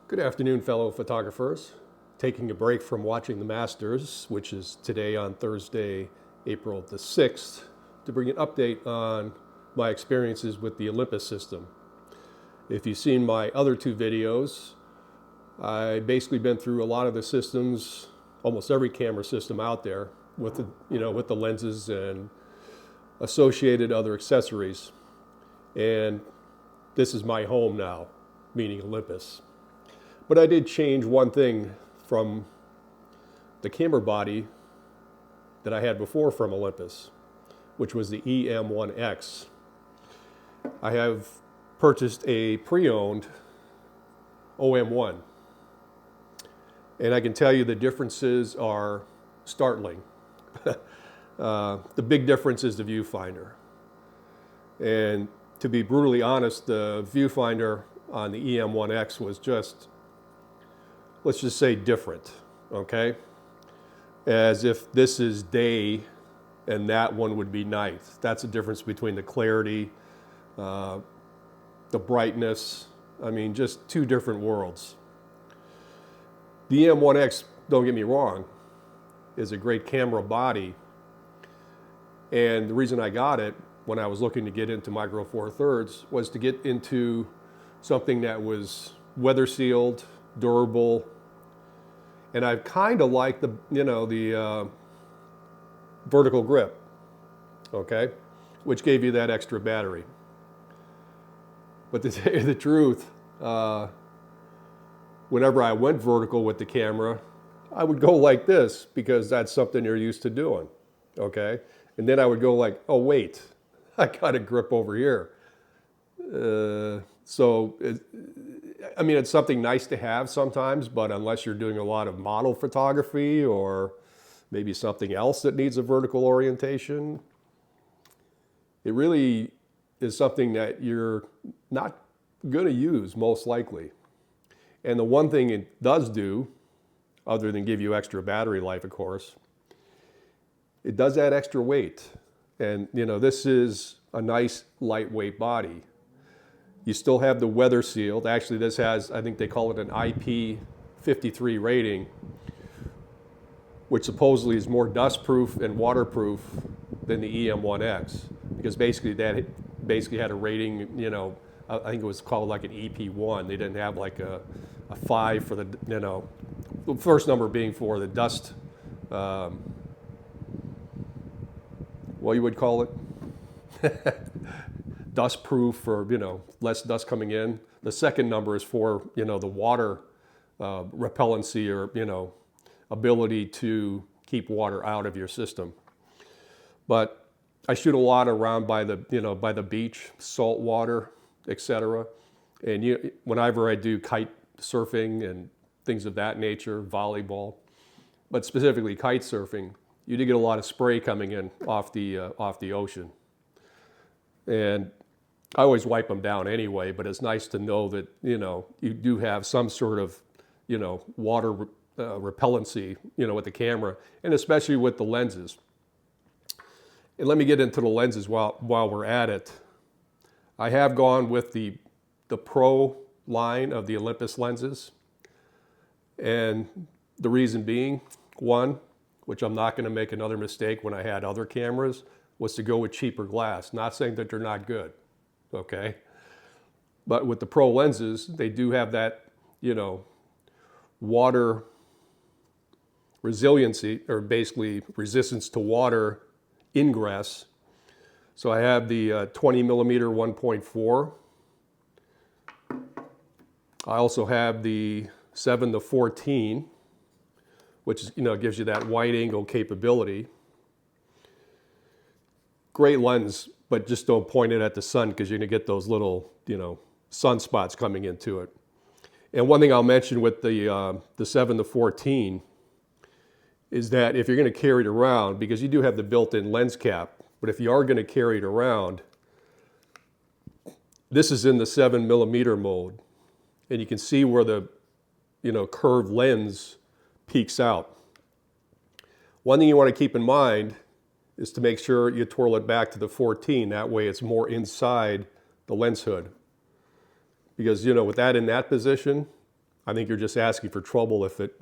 Good afternoon, fellow photographers. Taking a break from watching the Masters, which is today on Thursday, April the 6th, to bring an update on my experiences with the Olympus system. If you've seen my other two videos, I've basically been through a lot of the systems, almost every camera system out there with the lenses and associated other accessories. And this is my home now, meaning Olympus. But I did change one thing from the camera body that I had before from Olympus, which was the EM1X. I have purchased a pre-owned OM1. And I can tell you the differences are startling. The big difference is the viewfinder. And to be brutally honest, the viewfinder on the EM1X was just, let's just say, different, okay? As if this is day and that one would be night. That's the difference between the clarity, the brightness. I mean, just two different worlds. The EM1X, don't get me wrong, is a great camera body. And the reason I got it when I was looking to get into Micro Four Thirds was to get into something that was weather sealed, durable, and I kind of like the vertical grip, okay, which gave you that extra battery. But to tell you the truth, whenever I went vertical with the camera, I would go like this because that's something you're used to doing, okay? And then I would go like, oh wait, I got a grip over here. I mean, it's something nice to have sometimes, but unless you're doing a lot of model photography or maybe something else that needs a vertical orientation, it really is something that you're not going to use most likely. And the one thing it does do, other than give you extra battery life, of course, it does add extra weight. And this is a nice lightweight body. You still have the weather sealed. Actually, this has, I think they call it an IP53 rating, which supposedly is more dust proof and waterproof than the EM1X, because basically that had a rating, I think it was called like an EP1. They didn't have like a 5 for the, the first number being for the dust, what you would call it? Dust proof, or less dust coming in. The second number is for the water repellency, or ability to keep water out of your system. But I shoot a lot around by the by the beach, salt water, etc. And whenever I do kite surfing and things of that nature, volleyball, but specifically kite surfing, you do get a lot of spray coming in off the ocean. And I always wipe them down anyway, but it's nice to know that, you do have some sort of, water repellency, with the camera, and especially with the lenses. And let me get into the lenses while we're at it. I have gone with the Pro line of the Olympus lenses. And the reason being, one, which I'm not going to make another mistake when I had other cameras, was to go with cheaper glass. Not saying that they're not good. Okay, but with the Pro lenses, they do have that, water resiliency, or basically resistance to water ingress. So I have the 20 millimeter 1.4. I also have the 7-14, which gives you that wide angle capability. Great lens, but just don't point it at the sun because you're going to get those little, sunspots coming into it. And one thing I'll mention with the 7-14 is that if you're going to carry it around, because you do have the built-in lens cap, but if you are going to carry it around, this is in the 7 millimeter mode, and you can see where the, curved lens peaks out. One thing you want to keep in mind is to make sure you twirl it back to the 14. That way it's more inside the lens hood. Because, with that in that position, I think you're just asking for trouble if it,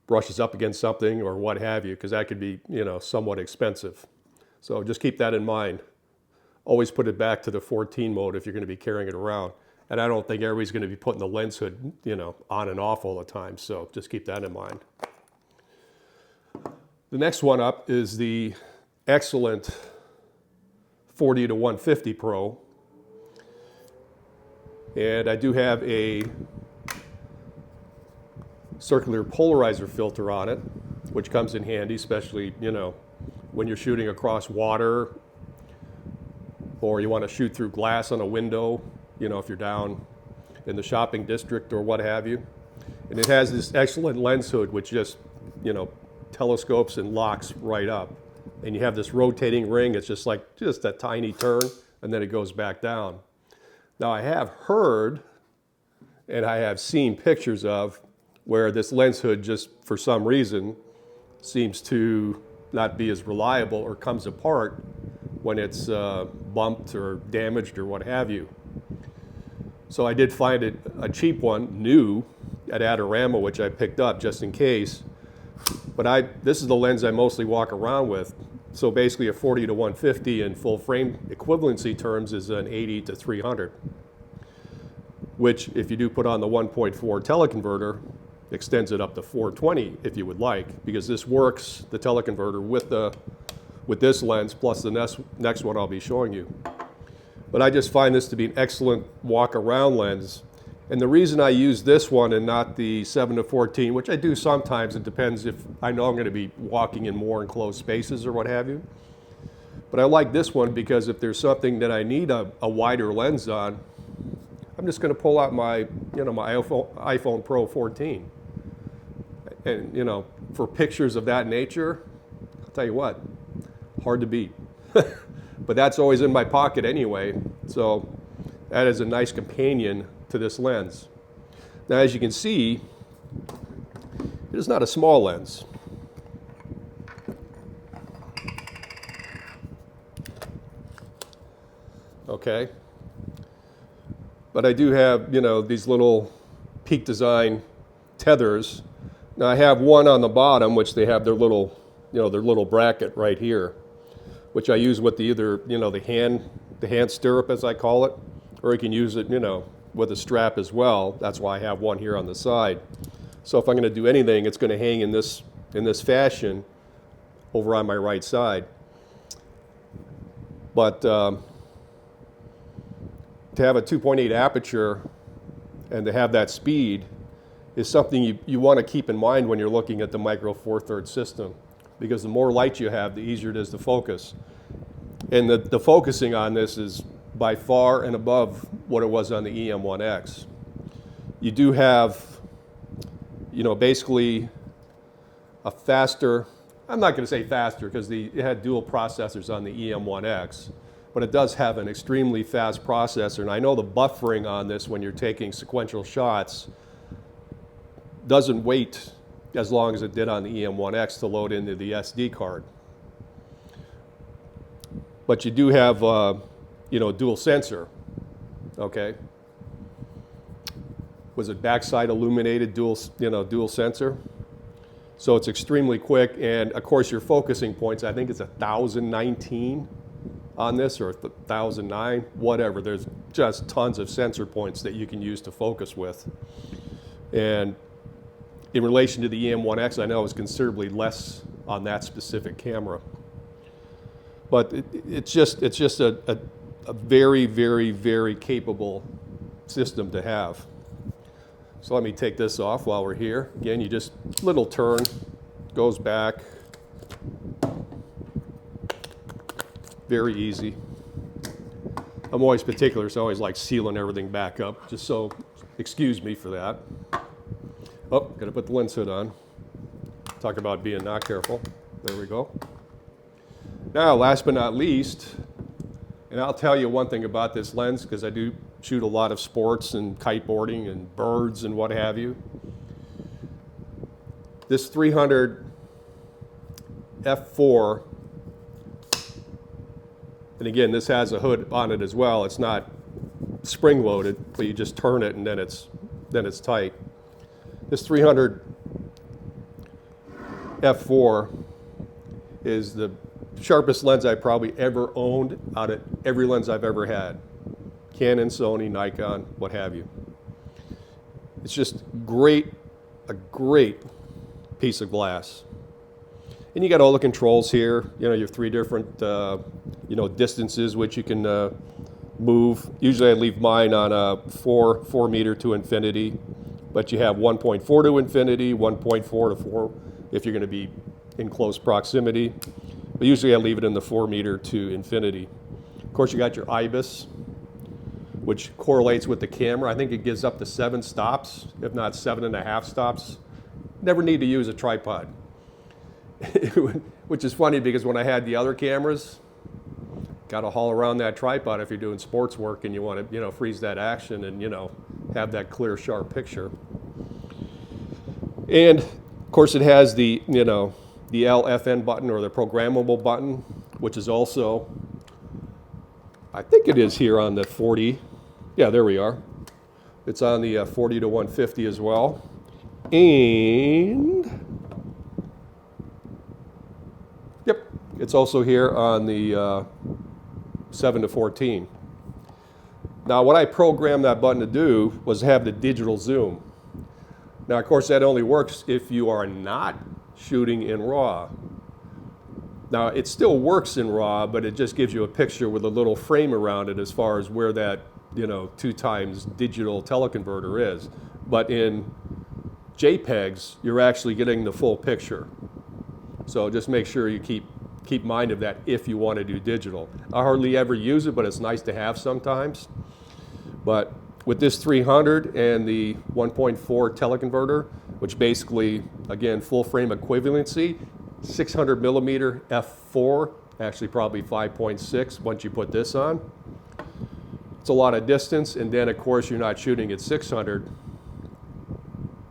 brushes up against something or what have you, because that could be, somewhat expensive. So just keep that in mind. Always put it back to the 14 mode if you're going to be carrying it around. And I don't think everybody's going to be putting the lens hood, on and off all the time. So just keep that in mind. The next one up is the excellent 40-150 Pro. And I do have a circular polarizer filter on it, which comes in handy, especially, when you're shooting across water, or you want to shoot through glass on a window, if you're down in the shopping district or what have you. And it has this excellent lens hood, which just, telescopes and locks right up. And you have this rotating ring. It's just a tiny turn, and then it goes back down. Now, I have heard, and I have seen pictures of, where this lens hood just, for some reason, seems to not be as reliable or comes apart when it's bumped or damaged or what have you. So I did find it a cheap one, new, at Adorama, which I picked up just in case. But this is the lens I mostly walk around with. So basically a 40-150 in full frame equivalency terms is an 80-300, which if you do put on the 1.4 teleconverter, extends it up to 420 if you would like, because this works, the teleconverter, with this lens plus the next one I'll be showing you. But I just find this to be an excellent walk-around lens. And the reason I use this one and not the 7-14, which I do sometimes, it depends if I know I'm going to be walking in more enclosed spaces or what have you. But I like this one because if there's something that I need a wider lens on, I'm just going to pull out my iPhone Pro 14. And, for pictures of that nature, I'll tell you what, hard to beat. But that's always in my pocket anyway. So that is a nice companion to this lens. Now, as you can see, it is not a small lens. Okay. But I do have, these little Peak Design tethers. Now I have one on the bottom, which they have their little bracket right here, which I use with the hand stirrup, as I call it, or you can use it, with a strap as well. That's why I have one here on the side. So if I'm going to do anything, it's going to hang in this fashion over on my right side. But to have a 2.8 aperture and to have that speed is something you want to keep in mind when you're looking at the Micro Four Thirds system, because the more light you have, the easier it is to focus. And the focusing on this is by far and above what it was on the EM1X. You do have, basically a faster, I'm not going to say faster because it had dual processors on the EM1X, but it does have an extremely fast processor. And I know the buffering on this when you're taking sequential shots doesn't wait as long as it did on the EM1X to load into the SD card. But you do have, dual sensor, okay? Was it backside illuminated dual sensor? So it's extremely quick, and of course your focusing points, I think it's 1019 on this, or 1009, whatever. There's just tons of sensor points that you can use to focus with. And in relation to the EM1X, I know it's considerably less on that specific camera. But it's just a very, very, very capable system to have. So let me take this off while we're here. Again, you just little turn, goes back. Very easy. I'm always particular, so I always like sealing everything back up, just so, excuse me for that. Oh, gotta put the lens hood on. Talk about being not careful. There we go. Now, last but not least, and I'll tell you one thing about this lens, because I do shoot a lot of sports and kiteboarding and birds and what have you. This 300 f4, and again, this has a hood on it as well. It's not spring-loaded, but you just turn it and then it's then it's tight. This 300 f4 is the sharpest lens I probably ever owned out of every lens I've ever had. Canon, Sony, Nikon, what have you. It's just great, a great piece of glass. And you got all the controls here. You know, you have 3 different, you know, distances which you can move. Usually I leave mine on a 4 meter to infinity, but you have 1.4 to infinity, 1.4 to 4 if you're going to be in close proximity. But usually I leave it in the 4 meter to infinity. Of course, you got your IBIS, which correlates with the camera. I think it gives up to 7 stops, if not 7.5 stops. Never need to use a tripod. Which is funny because when I had the other cameras, got to haul around that tripod if you're doing sports work and you want to, you know, freeze that action and, you know, have that clear, sharp picture. And of course it has the, you know, the LFN button or the programmable button, which is also, I think it is here on the 40. Yeah, there we are. It's on the 40 to 150 as well. And yep, it's also here on the 7 to 14. Now, what I programmed that button to do was have the digital zoom. Now, of course, that only works if you are not shooting in RAW. Now, it still works in RAW, but it just gives you a picture with a little frame around it as far as where that, you know, 2x digital teleconverter is. But in JPEGs, you're actually getting the full picture. So just make sure you keep mind of that if you want to do digital. I hardly ever use it, but it's nice to have sometimes. But with this 300 and the 1.4 teleconverter, which basically, again, full frame equivalency, 600 millimeter f4, actually probably 5.6 once you put this on. It's a lot of distance, and then of course you're not shooting at 600,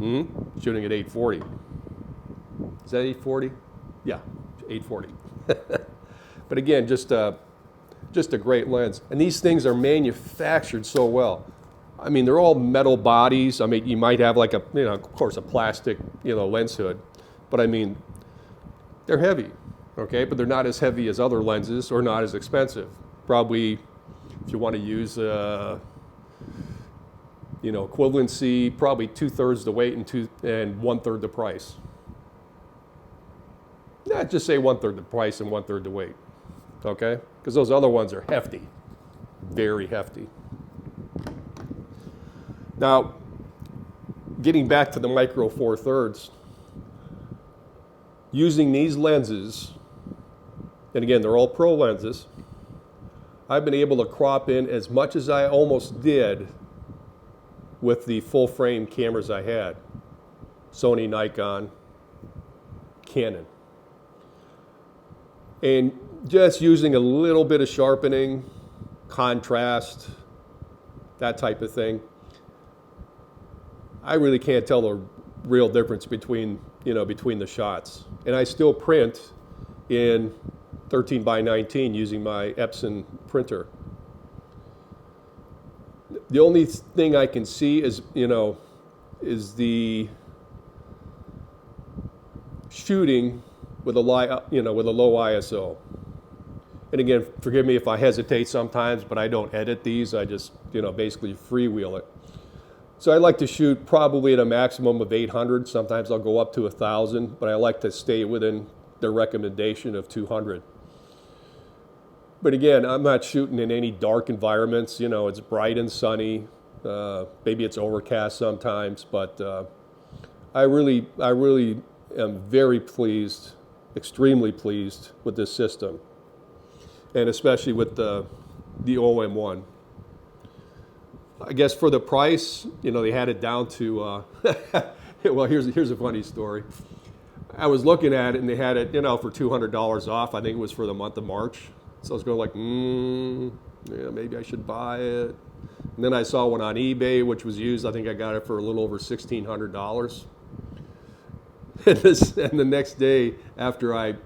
shooting at 840. Is that 840? Yeah, 840. But again, just a great lens. And these things are manufactured so well. I mean, they're all metal bodies. I mean, you might have like a, you know, of course, a plastic, you know, lens hood, but I mean, they're heavy, okay? But they're not as heavy as other lenses or not as expensive. Probably, if you want to use, you know, equivalency, probably 2/3 the weight and 1/3 the price. Yeah, just say 1/3 the price and 1/3 the weight, okay? Because those other ones are hefty, very hefty. Now, getting back to the Micro Four Thirds, using these lenses, and again, they're all Pro lenses, I've been able to crop in as much as I almost did with the full frame cameras I had. Sony, Nikon, Canon. And just using a little bit of sharpening, contrast, that type of thing, I really can't tell the real difference between, you know, between the shots. And I still print in 13x19 using my Epson printer. The only thing I can see is, you know, is the shooting with a, you know, with a low ISO. And again, forgive me if I hesitate sometimes, but I don't edit these. I just, you know, basically freewheel it. So I like to shoot probably at a maximum of 800. Sometimes I'll go up to 1,000, but I like to stay within the recommendation of 200. But again, I'm not shooting in any dark environments. You know, it's bright and sunny. Maybe it's overcast sometimes, but I really am very pleased, extremely pleased with this system, and especially with the OM1. I guess for the price, you know, they had it down to, well, here's a funny story. I was looking at it and they had it, you know, for $200 off. I think it was for the month of March. So I was going like, yeah, maybe I should buy it. And then I saw one on eBay, which was used. I think I got it for a little over $1,600. And the next day, after I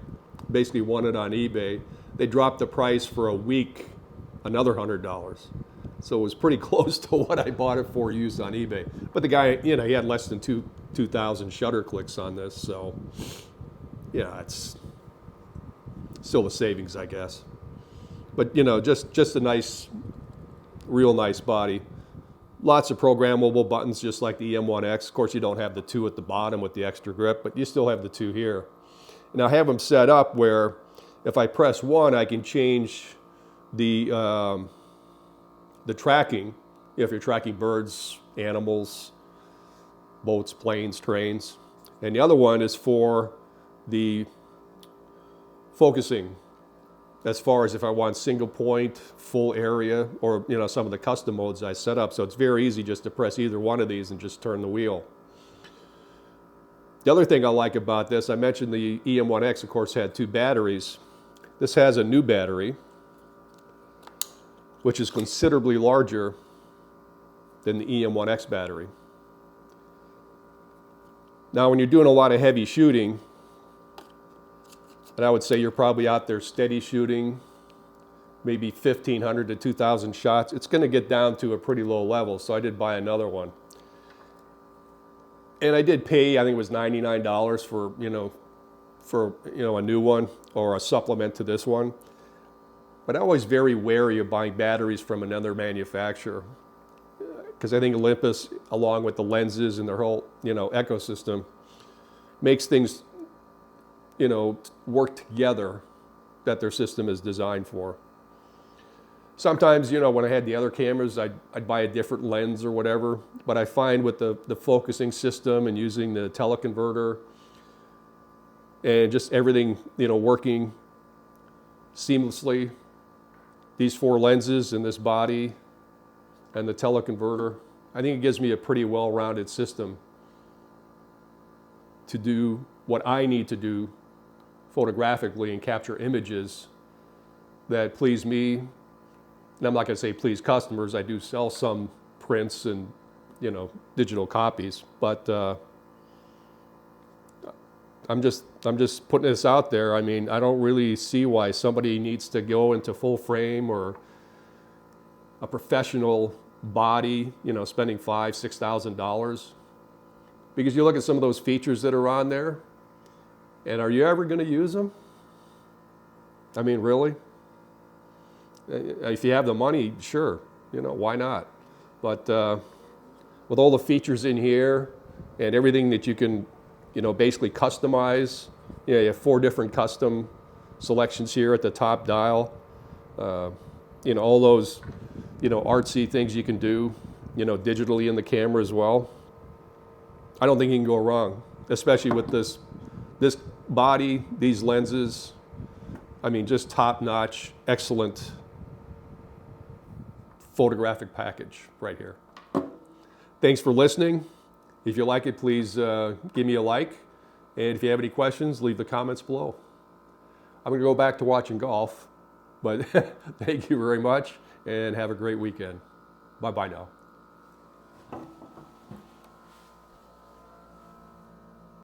basically won it on eBay, they dropped the price for a week, another $100. So it was pretty close to what I bought it for used on eBay. But the guy, you know, he had less than 2,000 shutter clicks on this. So, yeah, it's still a savings, I guess. But, you know, just a nice, real nice body. Lots of programmable buttons, just like the EM1X. Of course, you don't have the 2 at the bottom with the extra grip, but you still have the 2 here. And I have them set up where if I press 1, I can change the tracking. If you're tracking birds, animals, boats, planes, trains. And the other one is for the focusing, as far as if I want single point, full area, or, you know, some of the custom modes I set up. So it's very easy just to press either one of these and just turn the wheel. The other thing I like about this, I mentioned the EM1X, of course, had 2 batteries. This has a new battery, which is considerably larger than the EM1X battery. Now, when you're doing a lot of heavy shooting, and I would say you're probably out there steady shooting, maybe 1,500 to 2,000 shots, it's going to get down to a pretty low level, so I did buy another one. And I did pay, I think it was $99 for a new one or a supplement to this one. But I'm always very wary of buying batteries from another manufacturer, because I think Olympus, along with the lenses and their whole, you know, ecosystem, makes things, you know, work together that their system is designed for. Sometimes, you know, when I had the other cameras, I'd buy a different lens or whatever, but I find with the focusing system and using the teleconverter and just everything, you know, working seamlessly, these 4 lenses and this body and the teleconverter, I think it gives me a pretty well-rounded system to do what I need to do photographically and capture images that please me. And I'm not going to say please customers. I do sell some prints and, you know, digital copies, but I'm just putting this out there. I mean, I don't really see why somebody needs to go into full frame or a professional body, you know, spending $5,000–6,000, because you look at some of those features that are on there, and are you ever going to use them? I mean, really? If you have the money, sure, you know, why not? But with all the features in here and everything that you can, you know, basically customize, you know, you have 4 different custom selections here at the top dial. You know, all those, you know, artsy things you can do, you know, digitally in the camera as well. I don't think you can go wrong, especially with this body, these lenses. I mean, just top-notch, excellent photographic package right here. Thanks for listening. If you like it, please give me a like. And if you have any questions, leave the comments below. I'm going to go back to watching golf, but thank you very much and have a great weekend. Bye-bye now.